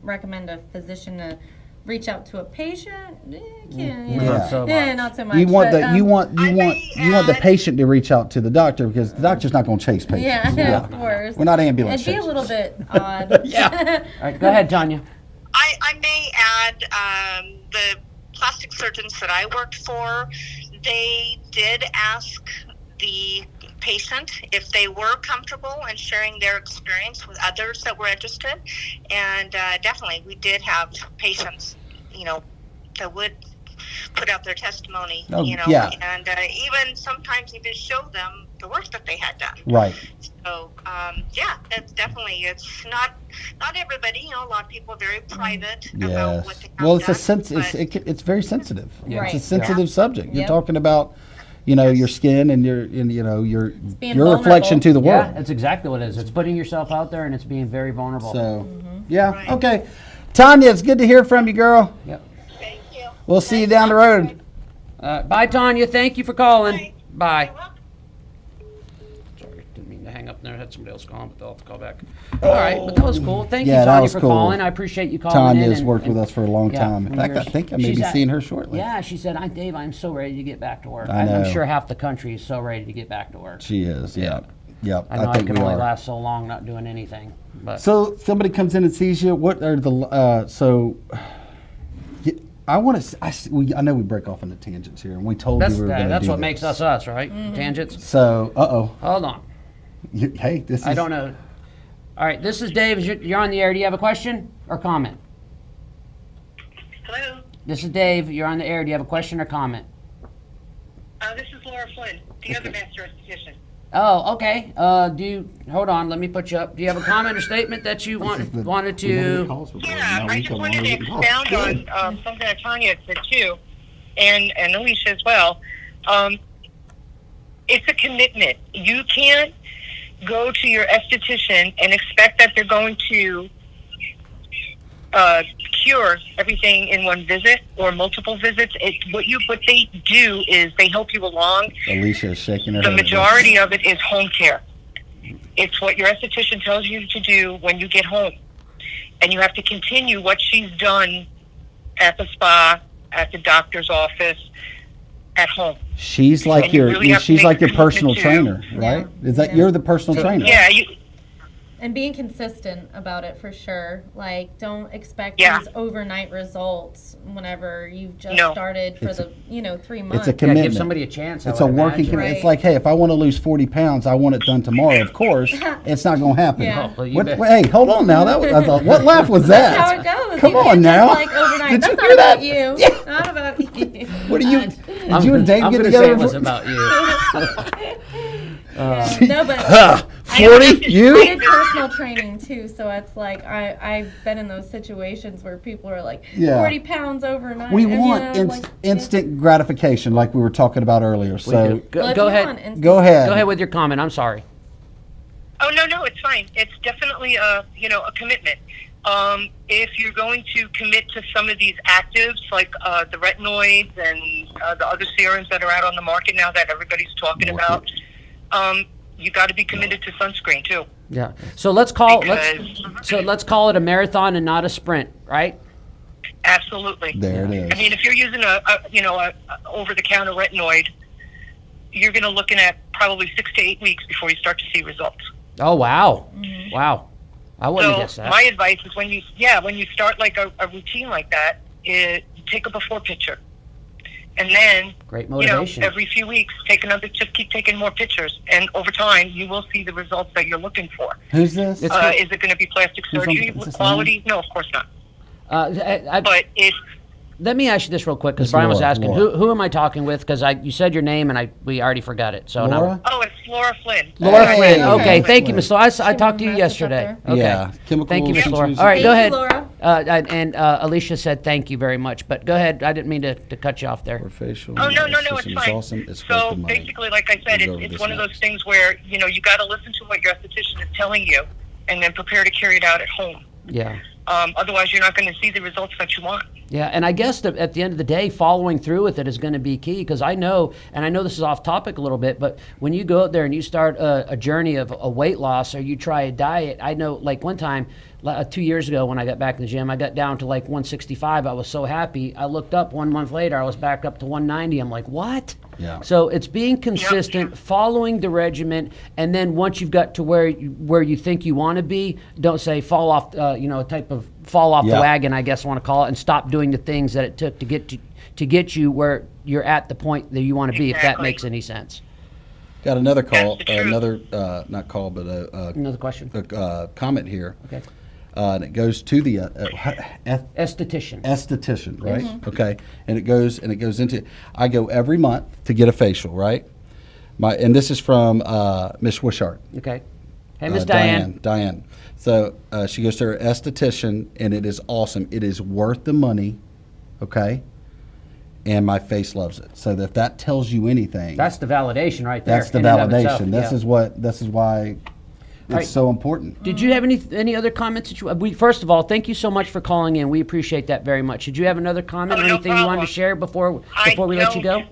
recommend a physician to reach out to a patient, Not so not so much. You want but, you want I you want may you want the add- patient to reach out to the doctor because the doctor's not going to chase patients. Yeah, of course. We're not ambulance It'd be a chasers. little bit odd. Yeah. All right, go ahead, Tanya. I may add the plastic surgeons that I worked for, they did ask the patient if they were comfortable in sharing their experience with others that were interested. And definitely we did have patients, that would put out their testimony, Oh, yeah. and even sometimes even show them the work that they had done. Right. So, that's definitely, it's not everybody, a lot of people are very private about what Yes. they have Well, it's done. it's very sensitive. Yeah. It's a Right. sensitive subject. You're Yep. talking about, your skin and your being your reflection vulnerable. to the world. Yeah, that's exactly what it is. It's putting yourself out there and it's being very vulnerable. So, Mm-hmm. yeah. Right. Okay. Tanya, it's good to hear from you, girl. Yep. Thank you. We'll see you down the road. Bye, Tanya. Thank you for calling. Bye. You're welcome. Sorry, didn't mean to hang up there. I had somebody else calling, but they'll have to call back. All right, but that was cool. Thank Yeah, you, that Tanya, was for cool. calling. I appreciate you calling in. Tanya's and- worked and- with us for a long yeah, time. In when fact, you're- I think I may she's be at- seeing her shortly. Yeah, she said, Dave, I'm so ready to get back to work. I I'm know. sure half the country is so ready to get back to work. She is. Yeah. Yep. I know I think can we only are. last so long not doing anything. But So somebody comes in and sees you. What are the I want to. I know we break off into tangents here, and we told you we were going to do That's what this. makes us, right? Tangents. So, Hold on. Hey, this is. I don't know. All right, this is Dave. You're on the air. Do you have a question or comment? Hello. This is Dave. You're on the air. Do you have a question or comment? This is Laura Flynn, the other master esthetician. Oh, okay. Hold on. Let me put you up. Do you have a comment or statement that you wanted to? Yeah, I just wanted to expound on something that Tanya said too, and Alicia as well. It's a commitment. You can't go to your esthetician and expect that they're going to cure everything in one visit or multiple visits. What they do is they help you along. Alicia is shaking her The head. majority of it is home care. It's what your esthetician tells you to do when you get home. And you have to continue what she's done at the spa, at the doctor's office, at home. She's like And you really have to she's make like a your personal commitment trainer, right? Is that Yeah. you're the personal trainer? Yeah, And being consistent about it for sure. Like, don't expect Yeah. these overnight results whenever you've just No. started for It's the 3 months. It's a commitment. Give somebody a chance. It's I a would working imagine. commitment. It's Right. like, hey, if I want to lose 40 pounds, I want it done tomorrow. Of course, it's not going to happen. Yeah. Oh, well, you bet. Hey, hold on now. I thought, what laugh was that? That's how it goes. Come You on can't now. Just, like, overnight. Did That's you not hear about that? you. Yeah. Not about you. What do you? Did you and Dave I'm get gonna together? say it was for- about you. No, but 40? You? I did personal training too, so it's like I've been in those situations where people are like Yeah. 40 pounds overnight. We and, want instant gratification, like we were talking about earlier. We So do. Go, Well, if go you ahead. want instant- go ahead. Go ahead with your comment. I'm sorry. Oh, no, it's fine. It's definitely a commitment. If you're going to commit to some of these actives, like the retinoids and the other serums that are out on the market now that everybody's talking about, you got to be committed to sunscreen too. Yeah. So let's call Because- let's call it a marathon and not a sprint, right? Absolutely. There it is. I mean, if you're using a over-the-counter retinoid, you're going to looking at probably 6 to 8 weeks before you start to see results. Oh wow, wow. I wouldn't guess So that. my advice is when you start like a routine like that, take a before picture, and then Great motivation. every few weeks just keep taking more pictures, and over time you will see the results that you're looking for. Who's this? It's Is it going to be plastic Who's on- surgery is this quality? No, of course not. But if Let me ask you this real quick, because It's Brian was Laura, asking, Laura. who am I talking with? Because you said your name and we already forgot it. So now, Laura? it's Laura Flynn. Laura Hey. Flynn. Okay, Okay. thank you, Miss Laura. I She talked to you messed us up yesterday. there. Okay. Yeah, chemicals, Thank you, Miss Laura. issues. All right, Thank go you, ahead. Laura. And Alicia said thank you very much, but go ahead. I didn't mean to cut you off there. Or facial. Oh no, it's It's fine. awesome. It's worth So the money. basically, like I said, We'll go over it's this one of those next. things where you got to listen to what your esthetician is telling you, and then prepare to carry it out at home. Yeah. Otherwise, you're not going to see the results that you want. Yeah, and I guess that at the end of the day, following through with it is going to be key, because I know this is off topic a little bit, but when you go out there and you start a journey of a weight loss, or you try a diet, I know like one time, 2 years ago when I got back in the gym, I got down to like 165. I was so happy. I looked up 1 month later, I was back up to 190. I'm like, what? Yeah. So it's being consistent, following the regimen, and then once you've got to where you think you want to be, don't say fall off, a type of fall off the Yeah. wagon, I guess I want to call it, and stop doing the things that it took to get you where you're at the point that you want to be, if that Exactly. makes any sense. Got another call, That's the truth. another not call, but Another question. a comment here, Okay. and it goes to the Esthetician. esthetician, right? Okay, and it goes into. I go every month to get a facial, right? And this is from Miss Wishart. Okay. Hey, Miss Diane. Diane. So she goes to her esthetician, and it is awesome. It is worth the money, okay? And my face loves it. So if that tells you anything, That's the validation right there. that's the in and of itself, validation. This is why it's right. so important. Did you have any other comments that first of all, thank you so much for calling in. We appreciate that very much. Did you have another comment Oh, or no anything you wanted problem. to share before I we let you go? don't.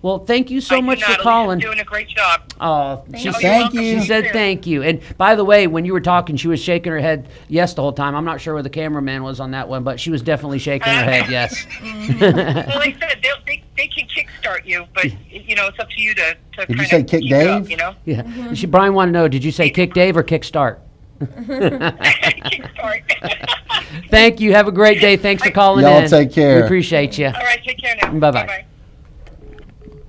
Well, thank you so I do much for not. calling. Alicia's doing a great job. Oh, she you. said, Thank you. She said thank you. And by the way, when you were talking, she was shaking her head yes the whole time. I'm not sure where the cameraman was on that one, but she was definitely shaking her head yes. Well, they said they can kickstart you, but it's up to you to you kind say of kick keep it up, Dave? Yeah. Brian wanted to know, did you say kick Dave or kick start? Sorry. Thank you. Have a great day. Thanks for calling Y'all in. take care. We appreciate you. All right, take care now. Bye-bye.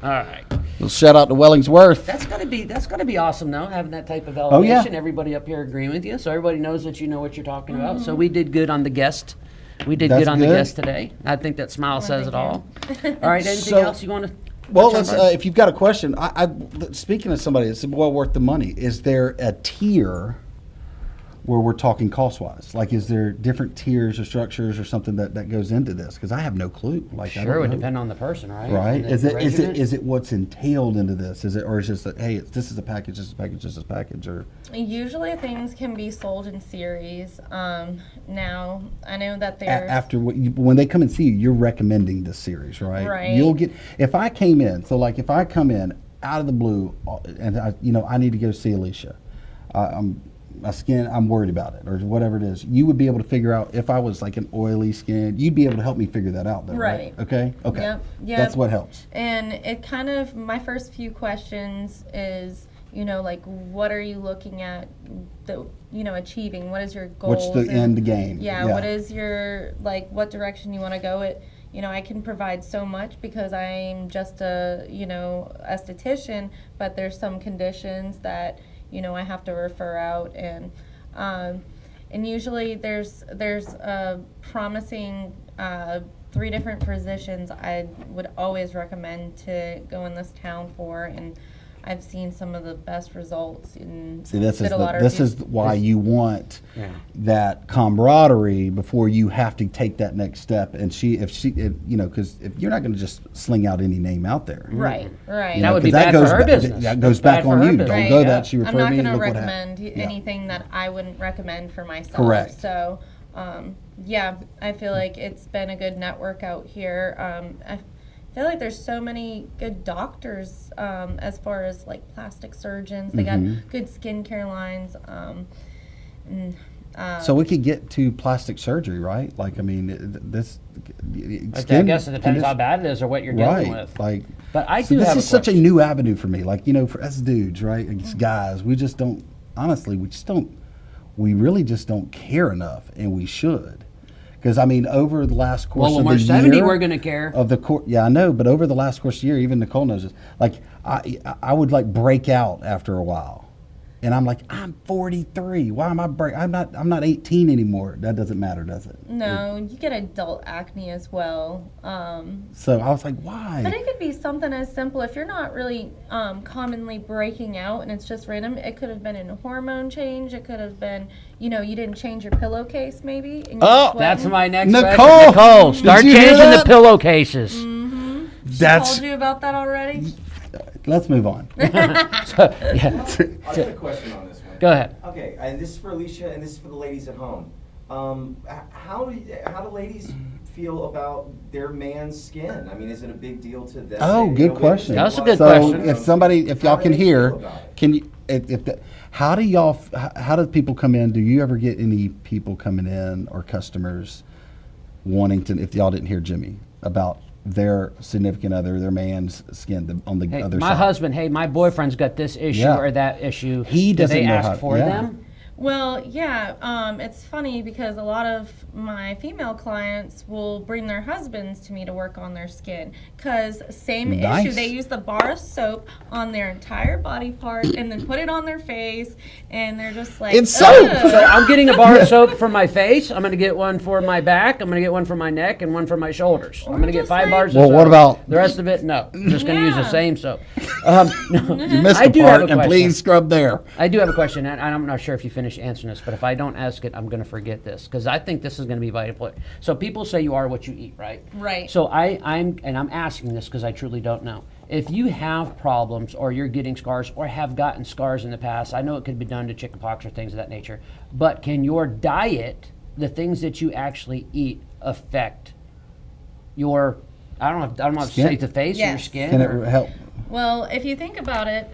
All right. Well, shout out to Wellingsworth. That's gotta be awesome though, having that type of Oh, yeah. elevation. Everybody up here agreeing with you, so everybody knows that you know what you're talking about. So we did good on the guest. We did That's good on the good. guest today. I think that smile says it all. All right. Anything So- else you want to? Well, let's, if you've got a question, speaking of somebody that's well worth the money, is there a tier where we're talking cost-wise? Like, is there different tiers or structures or something that goes into this? Because I have no clue. Like, I Sure, it don't would know. depend on the person, right? Right? And Is the it regimen. what's entailed into this? Is it, or is it just that, hey, this is a package, this is a package, this is a package, or? Usually things can be sold in series. Now, I know that there's... After when they come and see you, you're recommending this series, right? Right. You'll get, if I came in, so like if I come in out of the blue and I need to go see Alicia, my skin, I'm worried about it or whatever it is, you would be able to figure out if I was like an oily skin, you'd be able to help me figure that out though, right? Right. Okay? Okay. Yep. That's what helps. And it kind of, my first few questions is, like, what are you looking at, achieving? What is your goals? What's the end game? Yeah, what is your, what direction you want to go? I can provide so much because I'm just a, esthetician, but there's some conditions that, I have to refer out, and usually there's promising 3 different physicians I would always recommend to go in this town for, and I've seen some of the best results in. See, this is why you want that camaraderie before you have to take that next step. And because if you're not going to just sling out any name out there, Right. That would be bad for her business. That goes back on you. Don't go that she I'm referred not me. going to Look what recommend happened. anything that I wouldn't recommend for myself. Correct. So, I feel like it's been a good network out here. I feel like there's so many good doctors as far as plastic surgeons. They got good skincare lines. So we could get to plastic surgery, right? Like, I mean, this. I guess it depends how bad it is or what you're dealing with. Like, but I so do this have is a such a question. new avenue for me. Like, for us dudes, right? As guys, we just don't. Honestly, we really just don't care enough, and we should. Because I mean, over the last course when of we're the 70, year, we're going to care. of the course. Yeah, I know, but over the last course of the year, even Nicole knows this. Like, I would break out after a while, and I'm like, I'm 43. Why am I break? I'm not 18 anymore. That doesn't matter, does it? No, you get adult acne as well. So I was like, why? But it could be something as simple. If you're not really commonly breaking out and it's just random, it could have been a hormone change. It could have been, you didn't change your pillowcase maybe. And Oh, That's my next Nicole! question. Nicole, Did start you hear changing the that? pillowcases. That's. Told you about that already? Let's move on. Yeah. I have a question on this one. Go ahead. Okay, and this is for Alicia, and this is for the ladies at home. How do ladies feel about their man's skin? I mean, is it a big deal to them? Oh, good question. That's a good so question. if y'all How can do they hear, feel about it? can you? How do people come in? Do you ever get any people coming in or customers wanting to? If y'all didn't hear Jimmy about their significant other, their man's skin on the Hey, other my side. husband, hey, my boyfriend's got this issue Yeah. or that issue. He Do doesn't they know ask how- for yeah. them? Well, yeah, it's funny because a lot of my female clients will bring their husbands to me to work on their skin because same Nice. issue. They use the bar of soap on their entire body part and then put it on their face, and they're just like, It's soap! "Ugh." So I'm getting a bar of soap for my face. I'm going to get one for my back. I'm going to get one for my neck and one for my shoulders. I'm going to get just 5 like- bars Well, of soap. what about- the rest of it? No. I'm just going to use the Yeah. same soap. No. You missed I the do have part, a and question. please scrub there. I do have a question, and I'm not sure if you finished answering this, but if I don't ask it, I'm going to forget this because I think this is going to be vital. So people say you are what you eat, right? Right. So I'm asking this because I truly don't know. If you have problems or you're getting scars or have gotten scars in the past, I know it could be done to chickenpox or things of that nature, but can your diet, the things that you actually eat, affect your, I don't know if to Skin? say the face or your Yes. skin? Can or- it help? Well, if you think about it,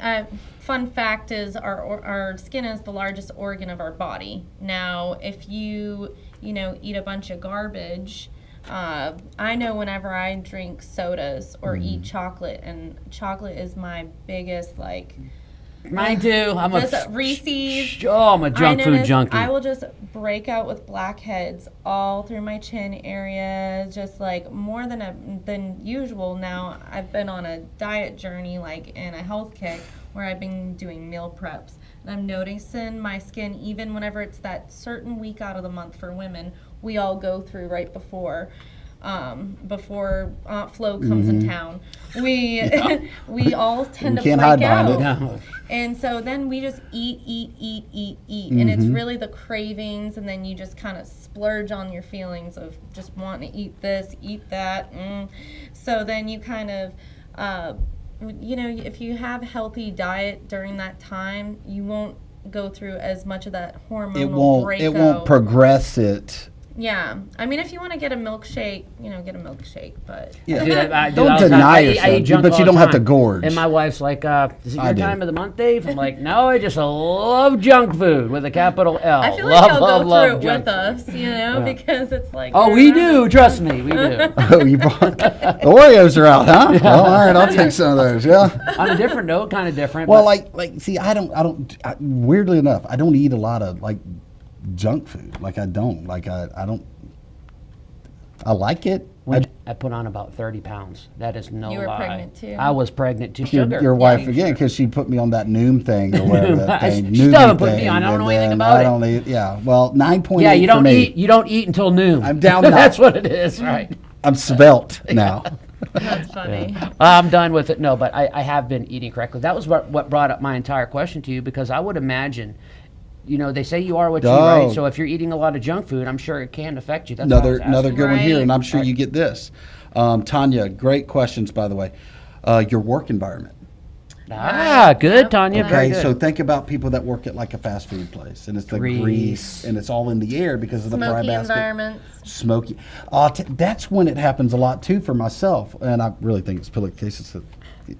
fun fact is our skin is the largest organ of our body. Now, if you eat a bunch of garbage, I know whenever I drink sodas or eat chocolate, and chocolate is my biggest Mine too. I'm a Just Reese's. Oh, I'm a junk food junkie. I will just break out with blackheads all through my chin area, just like more than usual. Now I've been on a diet journey, like in a health kick, where I've been doing meal preps, and I'm noticing my skin, even whenever it's that certain week out of the month for women, we all go through right before Aunt Flo comes in town. We we all tend to can't break hide behind out. it. No. And so then we just eat. And it's really the cravings, and then you just kind of splurge on your feelings of just wanting to eat this, eat that. So then you kind of, if you have a healthy diet during that time, you won't go through as much of that hormonal breakout. It won't progress it. Yeah, I mean, if you want to get a milkshake, get a milkshake. But Yeah. Dude, Don't deny yourself, but you don't have to gorge. And my wife's like, "Is it I your do. time of the month, Dave?" I'm like, "No, I just love junk food with a capital L. I feel like love, they'll love, go through it junk with food." us, because it's like. Oh, we do. Trust me, we do. Oh, you brought the Oreos are out, huh? Well, all right, I'll take some of those. Yeah. On a different note, kind of different. Well, but see, weirdly enough, I don't eat a lot of junk food. I don't. I like it. I put on about 30 pounds. That is no lie. You were pregnant, too. I was pregnant too. Sugar. Your wife again, because she put me on that Noom thing or whatever that thing. She Noom still haven't put me thing, on. I don't and know anything then about it. I don't eat. Yeah. Well, 9.8 Yeah, you for don't me. eat. You don't eat until noon. I'm down now. That's what it is, right? I'm svelte now. That's funny. I'm done with it. No, but I have been eating correctly. That was what brought up my entire question to you, because I would imagine, they say you are what you eat, right? So if you're eating a lot of junk food, I'm sure it can affect you. That's why I was Another asking. good one here, Right. and I'm sure you get this. Tanya, great questions, by the way. Your work environment. Good, Tanya. Very Okay, good. so think about people that work at a fast food place, and it's the grease, and it's all in the air because of the fry Smoky basket. environments. Smoky. That's when it happens a lot too for myself, and I really think it's pillowcases.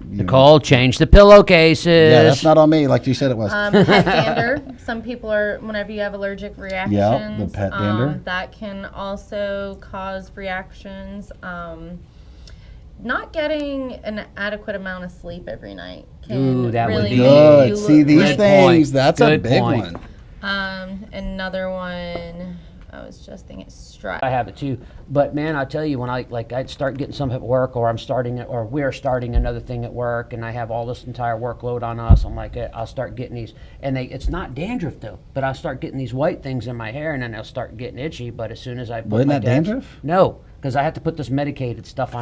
Nicole, change the pillowcases. Yeah, that's not on me, like you said it was. Pet dander. Some people whenever you have allergic reactions. the pet dander. That can also cause reactions. Not getting an adequate amount of sleep every night can Ooh, that would really be make Good. you See look these like- things. That's a Good big point. one. Another one, I was just thinking, stress. I have it too, but man, I tell you, when I'd start getting some at work, or we're starting another thing at work, and I have all this entire workload on us. I'm like, I'll start getting these, and it's not dandruff though, but I'll start getting these white things in my hair, and then they'll start getting itchy. But as soon as I put Wasn't my that dandruff? No, because I have to put this medicated stuff on